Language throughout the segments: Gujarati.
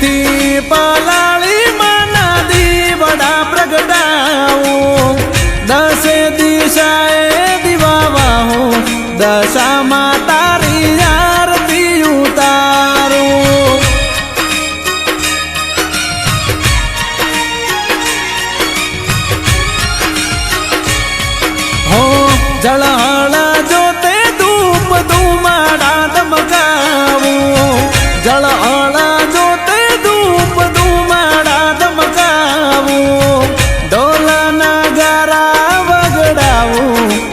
थी पलाली मना दीवड़ा प्रगटाओ, दसे दिशाए दिवावाहो, दशा माँ तारी आरती उतारो। हो जलहल जोते धूप धुमाड़ा धमकावो, जलहल जोते धूप धुमाड़ा धमकावो, ढोल नगारा वगड़ावो,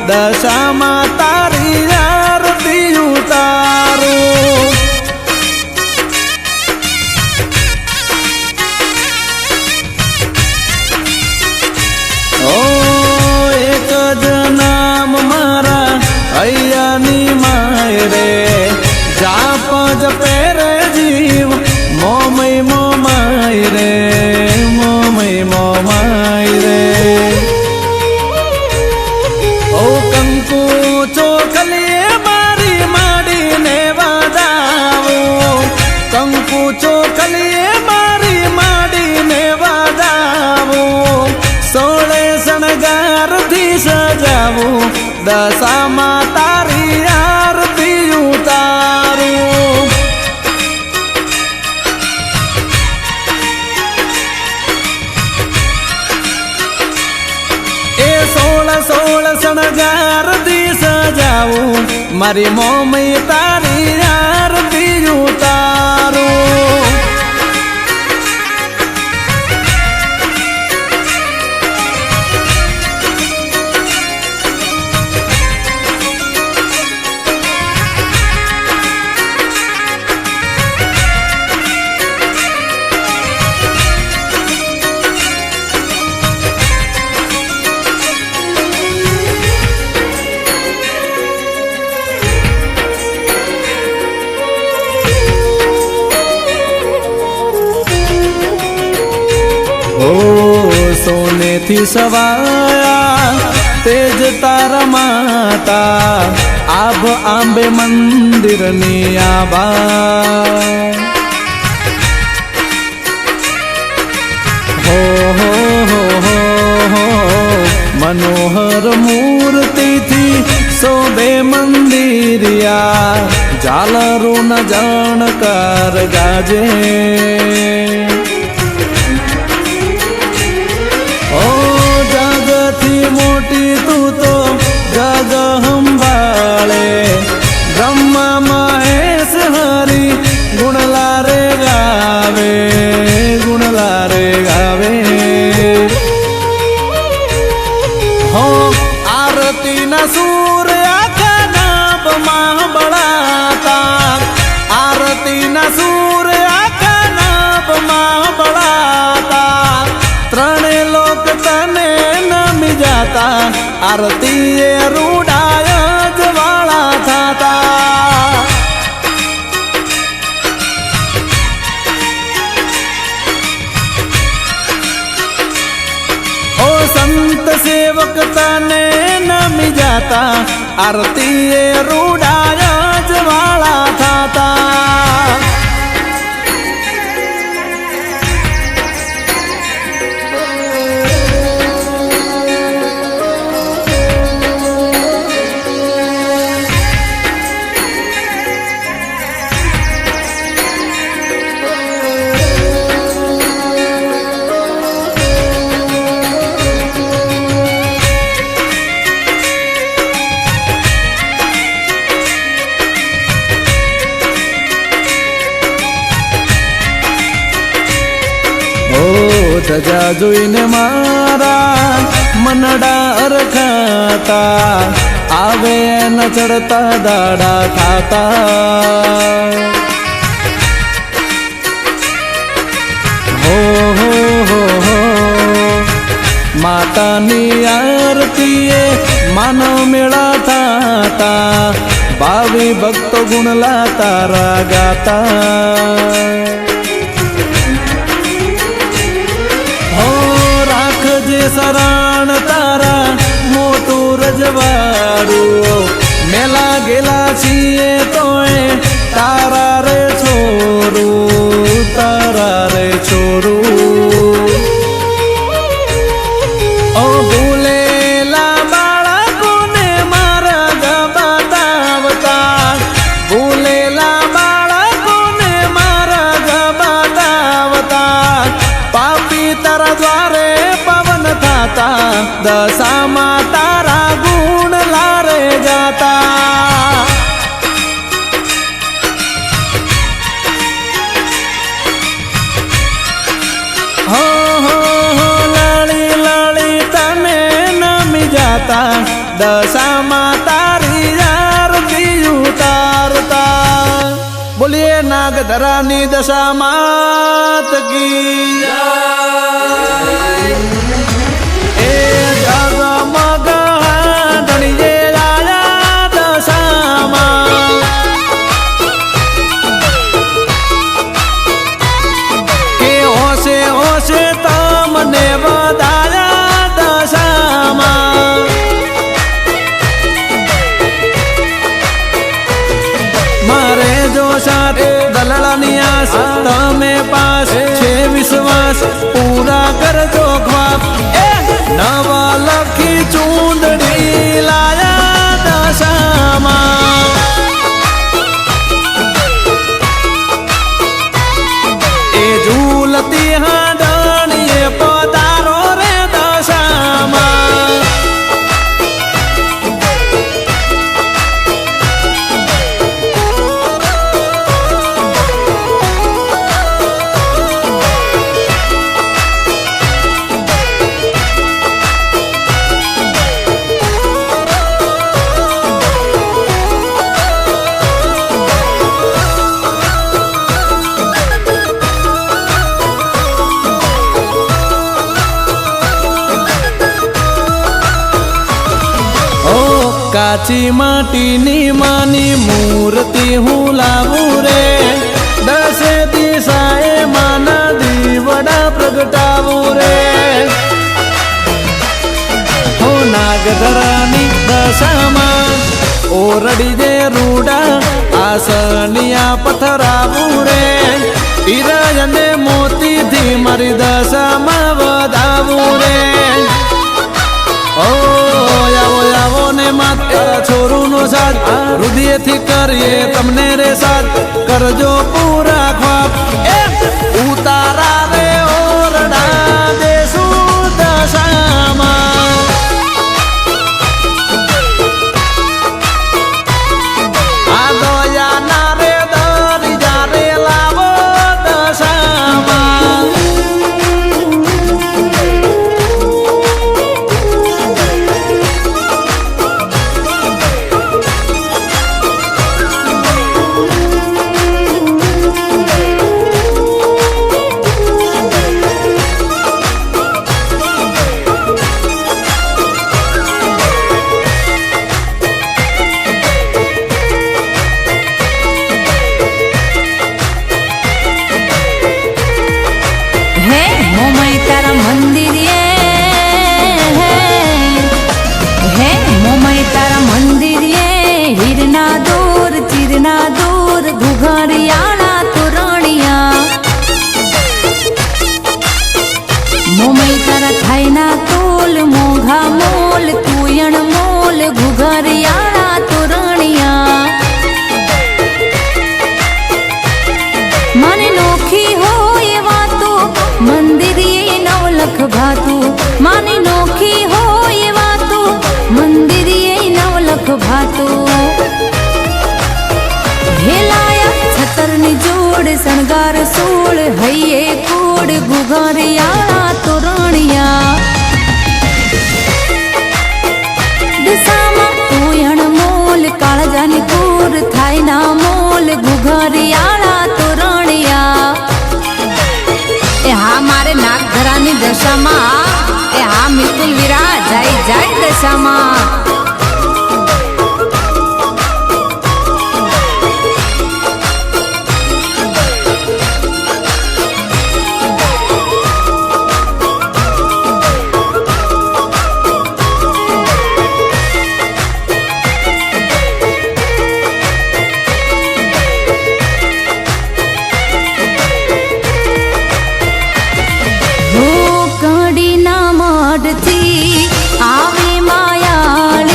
दशा माँ तारी आरती उतारो। एक नाम मारा अय्यानी माय रे, जाप जपे रे जीव मोमय मोमाय रे, मोमय मोमाय रे। ओ कंकु चोखलिए मारी माड़ी ने वादावो, कंकु चोखलिए मारी माड़ी ने वादावो, सोळे शणगार थी सजावो, दशा माँ तारी आरती उतारो। ए सोळ शणगार थी सजावो, मारी मोमय तारी आरती उतारो। सोने थी सवाया तेज तारा माता, आब आंबे मंदिर नी आबा। हो हो हो हो हो मनोहर मूर्ति थी शोभे मंदिरिया, झालरू न जाणकार गाजे। ओ जगती मोटी तू तो जग हंबाळे, ब्रह्मा महेश हरि गुणलारे गावे, गुणलारे गावे। हो आरती न सूर आखा नाभ माह बळाता, आरती न सूर आखा नाभ माह बळाता, त्रणे लोक तने नमी जाता, आरती ए रूडाय ज्वाला थाता। ओ संत सेवक तने नमी जाता, आरती ए रूडाय ज्वाला थाता। ધજા જોઈને મારા મનડા અરખાતા, આવે ન ચડતા દાડા ખાતા। હો હો હો હો માતાની આરતીએ માનવ મેળા થાતા, ભાવી ભક્તો ગુણલા તારા ગાતા। શરણ તારા મોટું રજવાડું, મેલા ગેલા છીએ તોય તારા રે છોરું, તારા દશામાં તારા ગુણ લારે ગાતા હો લાળી લાળી તને નમી જાતા દશામાં તારી આરતી ઉતારતા બોલીએ નાગધરાની દશામાત કી જય એ જગમગ ધણીએ આયા દશામાં કે હોશે હોશે તમને વધાયા દશામાં મારે જો સાથે દલાલાની આસ તમે પાસ છે વિશ્વાસ પૂરા કરજો ખ્વાબ એ નવા લખી ચૂંદડી લાયા દશામાં એ ઝૂલતી હાડણીએ પધારો રે દશામાં કાચી માટીની માની મૂર્તિ હું લાવું રે દસે દિશાએ માના દીવડા પ્રગટાવું રે હો નાગધરાની દશામાં ઓરડી જે રૂડા આસનિયા પથરાવું રે હીરા અને મોતીથી મારી દશામાં વધાવું રે ઓ આવો આવો ને માતા છોરું નો સાથ હૃદયથી કરીએ તમને રે સાથ કરજો પૂરા ખ્વાબ એ ઉતારા રે ઓરડા દેશું દશામાં આ દયા ના રે દરી જારે લાવો દશામાં માની નોખી હોય વાતો મંદિર એ નવલખ ભાતો હેલાયા છતરની જોડ શણગાર સોળ હૈયે કોડ ગુગારિયાળા તોરણિયા દશામાં તોયણ મોલ કાળજાની કોર થાય ના મોલ ગુગારિયાળા તોરણિયા એ હા મારે નાગધરાની દશામાં એ હા મિતુલ વીરા જાય જાય દશામાં આવે માયા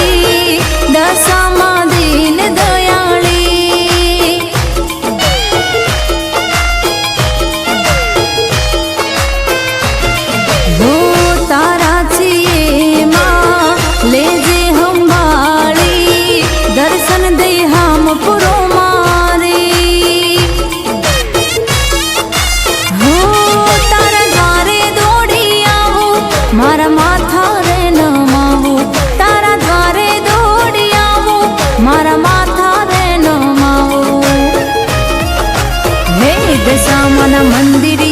માના મંદિરે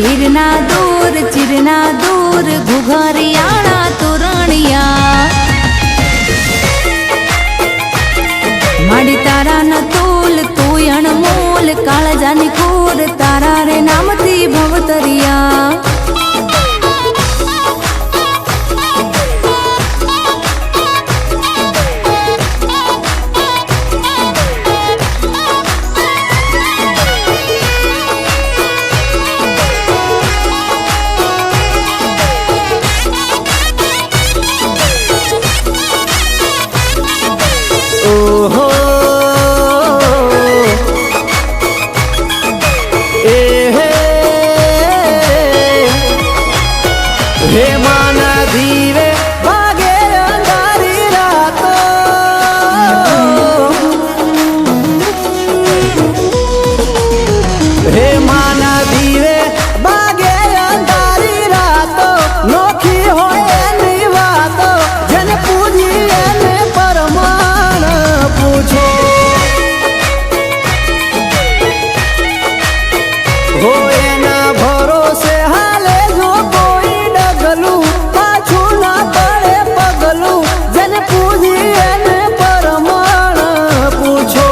હીરના દૂર ચીરના દૂર ઘુઘરિયાળા તોરણિયા માડી તારા ન તોલ તું અણમોલ કાળજાની કોર તારા રે નામથી ભવતરિયા ઓહો હે માના દીવે વાગે અંધારી રાતો હે માના દીવે વાગે અંધારી રાતો નોખી હોય એની વાતો જેને પૂજી એને પરમાણ પૂછો હો એના ભરોસે હાલે જો કોઈ ડગલું પાછું ના પડે પગલું જેને પૂજી એને પરમાણ પૂછો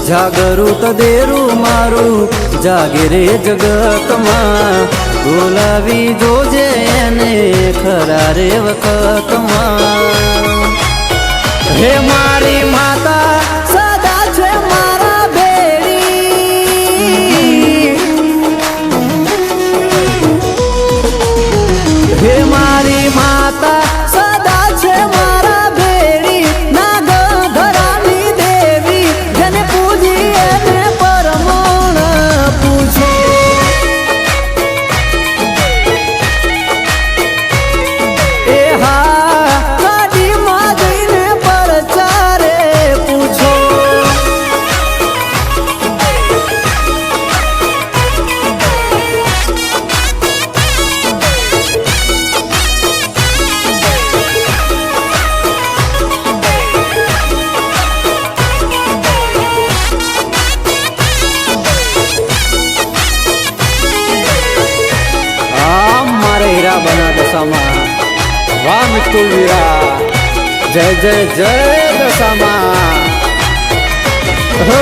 જાગરું તો દેરું મારું જાગે રે જગતમાં બોલાવી જોજે એને ખરા રે વખતમાં હે મારી માતા સદા છે મારા ભેળી હે મારી માતા સદા છે મારા ભેળી નાગ ધરાની દેવી જેને પૂજી એને પરમાણ પૂછો એ હા ગાડીમાં જઈને પરચારે પૂછો મારે હીરા બના દશામાં વાહ મિત્તુલ વીરા જય જય જય દશામાં હો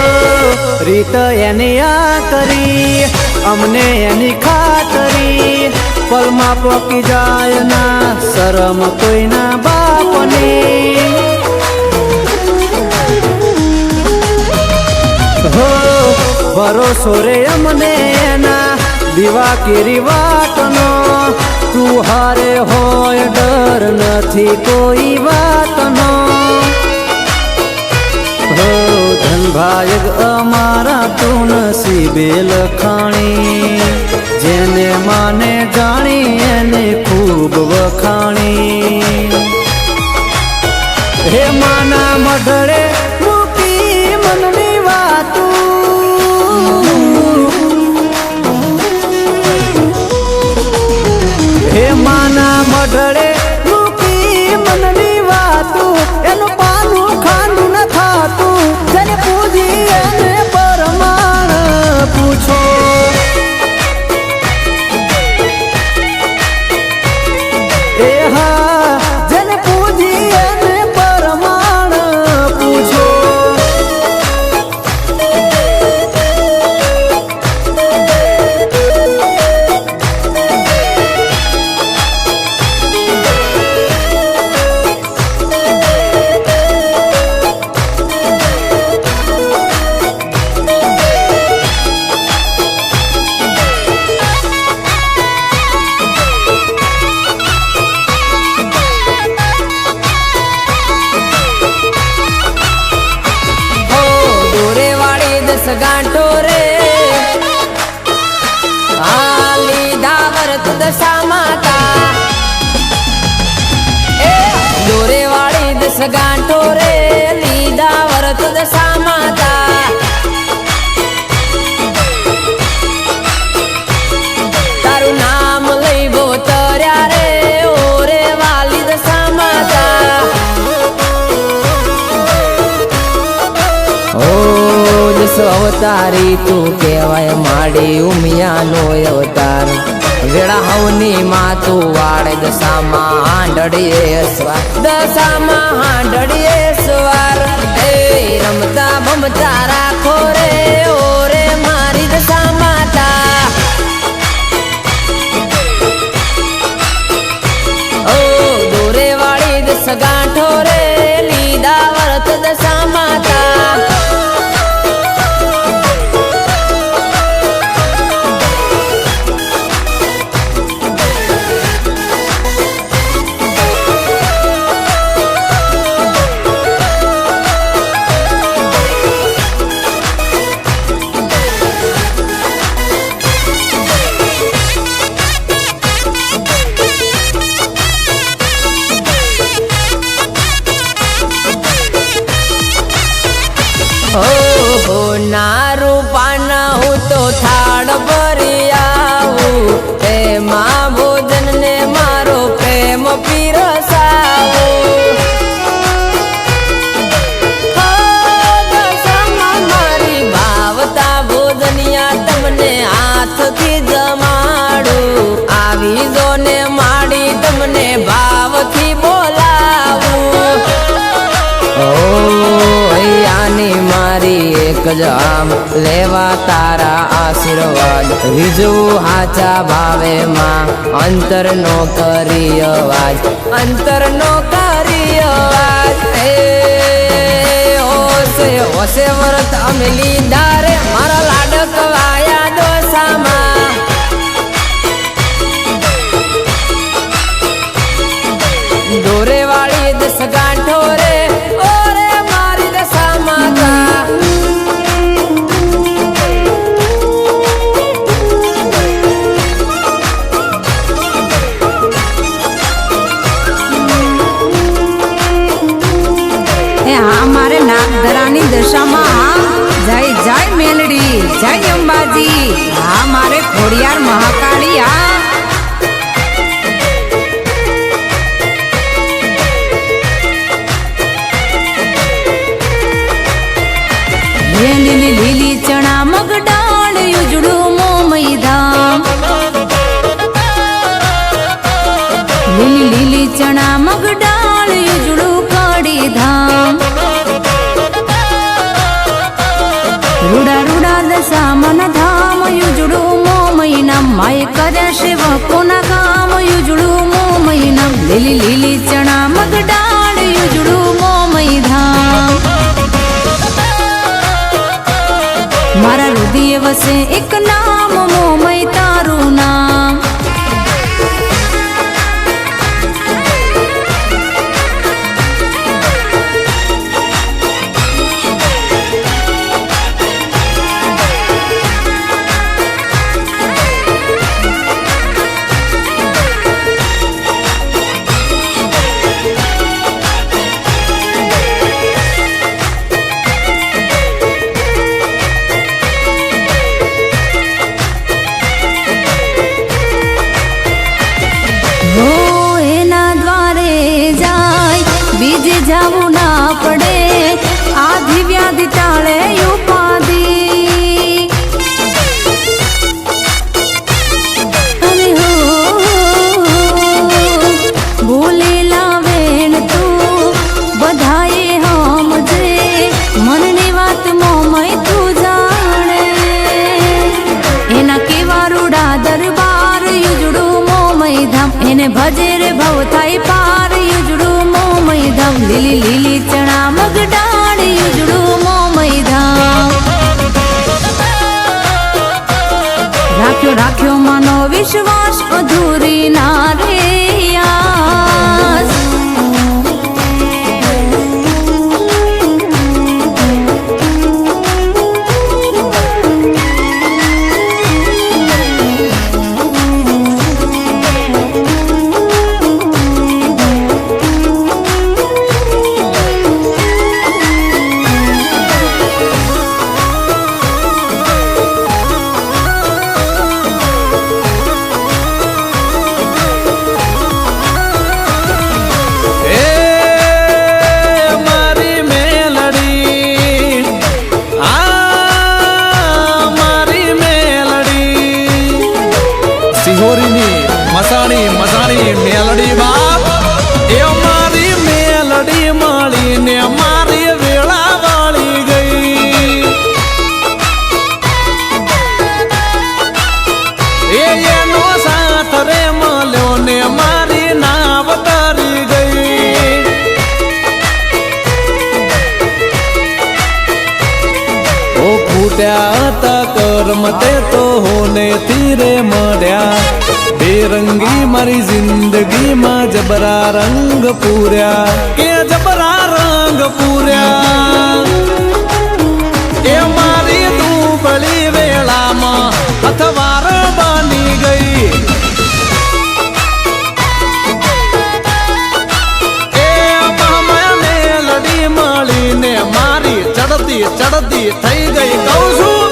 રીત એની આ કરી અમને એની ખાતરી પલમાં પોકી જાય ના શરમ કોઈના બાપની હો ભરોસો રે અમને એના દીવા કેરી વાતનો તું હારે હોય ડર નથી કોઈ વાતનો હો ધનભાયગ અમારા તું નસીબે લખાણી જેને માને જાણી એને ખૂબ વખાણી હે માના મઢડે મૂકી મનની વાતું હે માના મઢડે મૂકી મનની વાતું એનું પાનું ખાંડું ન થાતું જેને પૂજી એને પરમાણ પૂછો એ હા જેને પૂજી એને પરમાણ પૂછો ગાંઠો રે આ લીધા વરત દશા માતા એ દોરે વાળી દસ ગાંઠો રે લીધા વરત દશા માતા તારું નામ લઈ બોતર્યા રે ઓરે વાલી દશા માતા ઓ દસ અવતારી તું કહેવાય માડી ઉમિયાનો અવતાર વેળા હવની માં તું વાળે દશામાં હાંડડીએ અસવાર દશામાં હાંડડીએ સવાર એ રમતા ભમતા રાખો રે ઓરે મારી દશા માતા ઓ દોરે વાળી દસ ગાંઠો રે લીધા વરત દશા માતા ઓહો નારું પાના હું તો થાળ ભરી આવું એમાં ભોજન ને મારો પ્રેમ પીરસાવો દશામાં મારી ભાવતા ભોજનિયા તમને હાથથી જમાડું આવી જો ને માડી તમને ભાવથી બોલાવું ની મારી એક જ આમ લેવા તારા આશીર્વાદ રીઝું હાચા ભાવે માં અંતરનો કરી અવાજ અંતરનો કરી અવાજ એ ઓસે ઓસે વરત અમે લીધા રે મારા લાડક વાયા દોસામાં દોરે વાળી દસ ગાંઠો રે ઓરે મારી દશા માતા હા મારે નાગધરાની દશામાં જય જય મેલડી જય અંબાજી હા મારે ખોડિયાર મહાકાળી હા લીલી લીલી ચણા મગ ડાળ યુજડું મોમઈ ધામ લીલી લીલી ચણા મગ ડાળ યુજડું કડી ધામ રૂડા રૂડા દશા મન ધામ યુજડું મોમઈ નામ માય કર્યા સેવકોના કામ યુજડું મોમઈ નામ લીલી લીલી ચણા મગ ડાળ યુજડું મોમઈ ધામ મારા હૃદય વસે એક નામ મોમય તારું નામ બીજે જાવું ના પડે આધિ વ્યાધિ ટાળે ઉપાધિ અરે હો બોલેલા વેણ તું બધાએ સમજે મનની વાત મોમય તું જાણે એના કેવા રૂડા દરબાર યુજડું મોમય ધામ એને ભજે રે ભવ થાય પાર યુજડું મોમય ધામ લીલી લીલી ચણા મગ ડાળ યુજડું મોમય ધામ રાખ્યો રાખ્યો માનો વિશ્વાસ અધૂરી ના રે આસ ફૂટ્યા હતા કર્મ તે તો હોને તીરે મળ્યા બેરંગી મારી જિંદગીમાં જબરા રંગ પૂર્યા કે જબરા રંગ પૂર્યા એ મારી દુબળી વેળામાં અથવાર બની ગઈ એ મને લડી મળીને મારી ચડતી ચડતી થઈ ગઈ કહું છું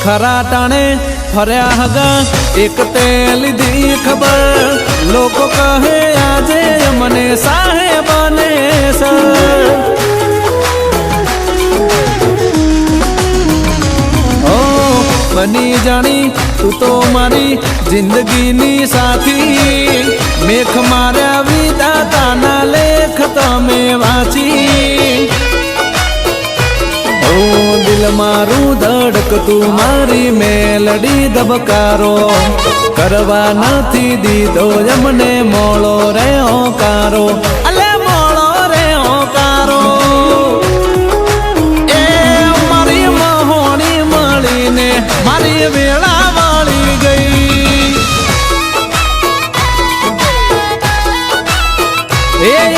ખરા ટાણે ફર્યા હગા એક તે લીધી ખબર લોકો કહે આજે મને સાહેબાને સર ઓ બની જાણી તું તો મારી જિંદગીની સાથી મેખ માર્યા વિધાતાના લેખ તમે વાંચી દિલ મારું ધડકતું મારી મેલડી ધબકારો કરવા નથી દીધો એમને મોળો રે હોકારો અલે મોળો રે હોકારો એ મારી મહોણી મળીને મારી વેળા વાળી ગઈ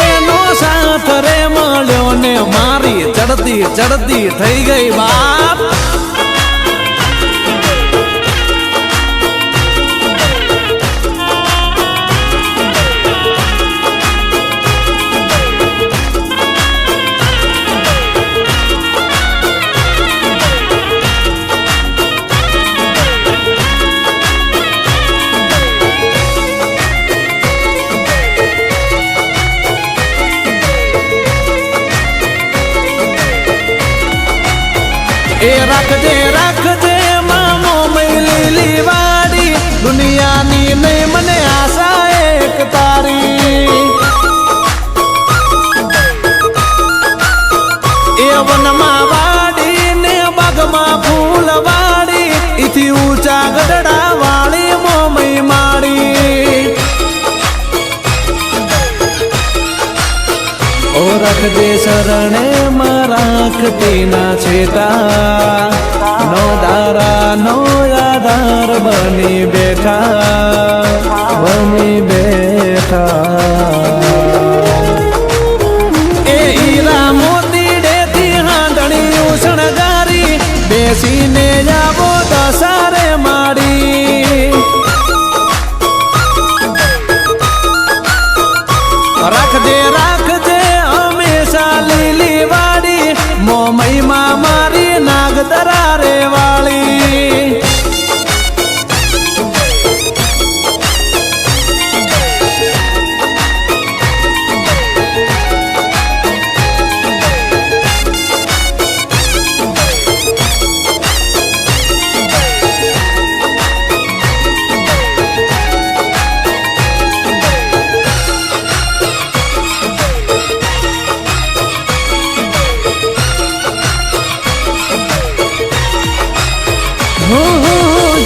એનો સાથ રે મળ્યો ને મારી ચડતી ચડતી થઈ ગઈ બાપ એ રાખજે રાખજે મામો લીલી વાડી દુનિયાની નહીં મને આશા એક તારી એ વનમાં વાડી ને બાગમાં ફૂલ વાડી ઈથી ઊંચા ગઢડા વાળી મોમઈ માડી ઓ રાખજે શરણે માં રાખતી ના છેટા નો દારા નો આધાર બની બેઠા એ હીરા મોતી ડેથી હાંડણી ઉસણગારી બેસીને જાવો દસારે માડી રાખજે રાખજે હંમેશા લીલી વાડી મોમઈમાં મારી નાગદરા રે વાળી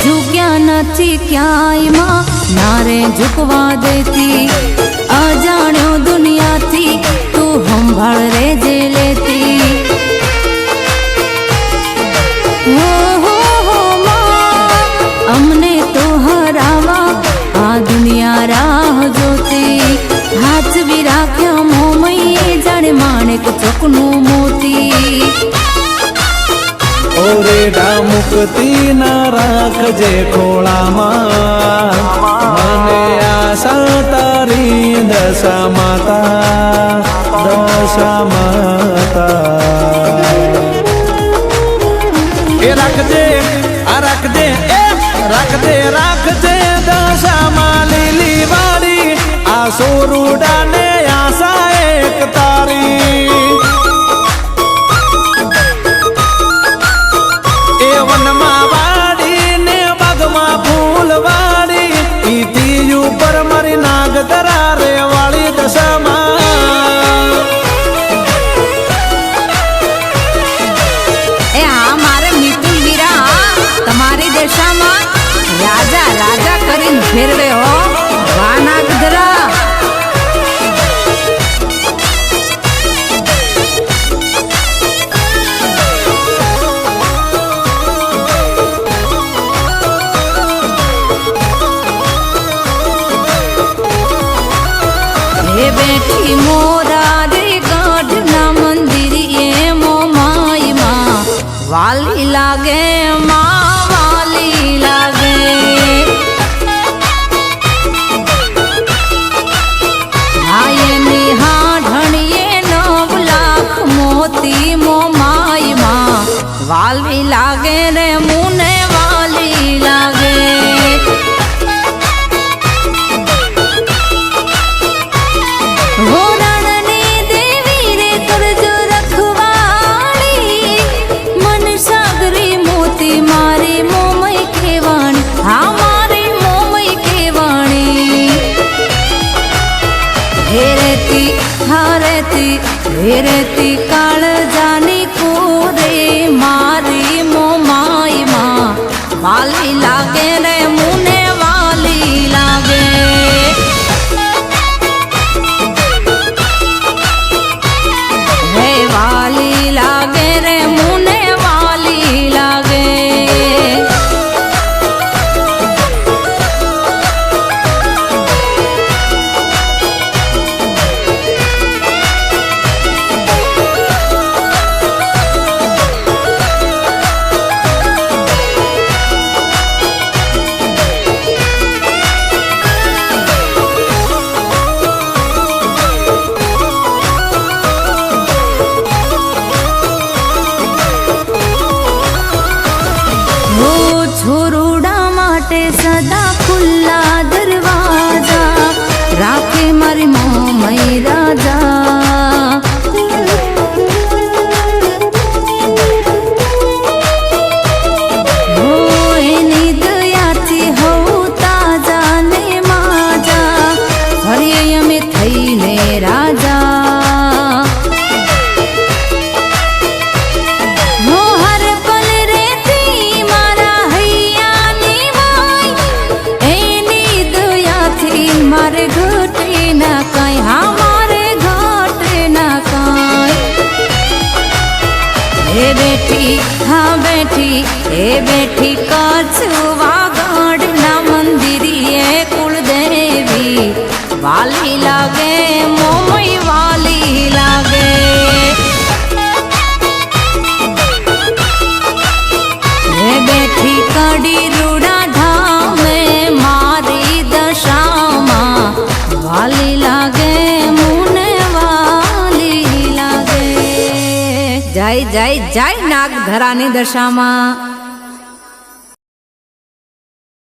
झुक्या નથી ક્યાંયમાં નારે ઝુકવા દેતી અજાણ્યો દુનિયાથી તું સંભાળ રેજે લેતી હો માં અમને તો હરાવા આ દુનિયા રાહ જોતી હાચવી રાખ્યા મોમઈએ જાણે માણેક ચોકનું મોતી ઓરે ડામુકતી ના રાખજે ખોળામાં મને આશા તારી દશા માતા એ રાખજે આ રાખજે એ રાખજે રાખજે દશામાં લીલી વાળી આ સોરુડાને આશા એક તારી વાલી લાગે માં વાલી લાગે આયની હાઢણીએ 9 લાખ મોતી મો માયમાં વાલી લાગે રે મુને વાલી લાગે હોરણની દેવી રે કરજો રખવાળી મન સાગરી મોતી મારી મોમય કેવાણી હા મારી મોમય કેવાણી હેરેતી હેરેતી કાળજાની કોરે મારી મોમાઈમાં વાલી લાગે રે મુને વાલી લાગે હે વાલી લાગે રે મુને વાલી લાગે છોરુડા માટે સદા ખુલ્લા દરવાજા રાખે મારી મોમય રાજા એની દયાથી હવું તાજા ને માજા ફરીએ અમે થઈને રાજા મારે ઘટે ના કાંઈ હા મારે ઘટે ના કાંઈ હે બેઠી કચ્છવા ગઢના મંદિરીએ કુળદેવી વાલી લાગે મોમય વાલી લાગે હે બેઠી કડી રૂડા ધામે મારી દશામાં વાલી લાગે મુને વાલી લાગે જય જય જય નાગધરાની દશામાં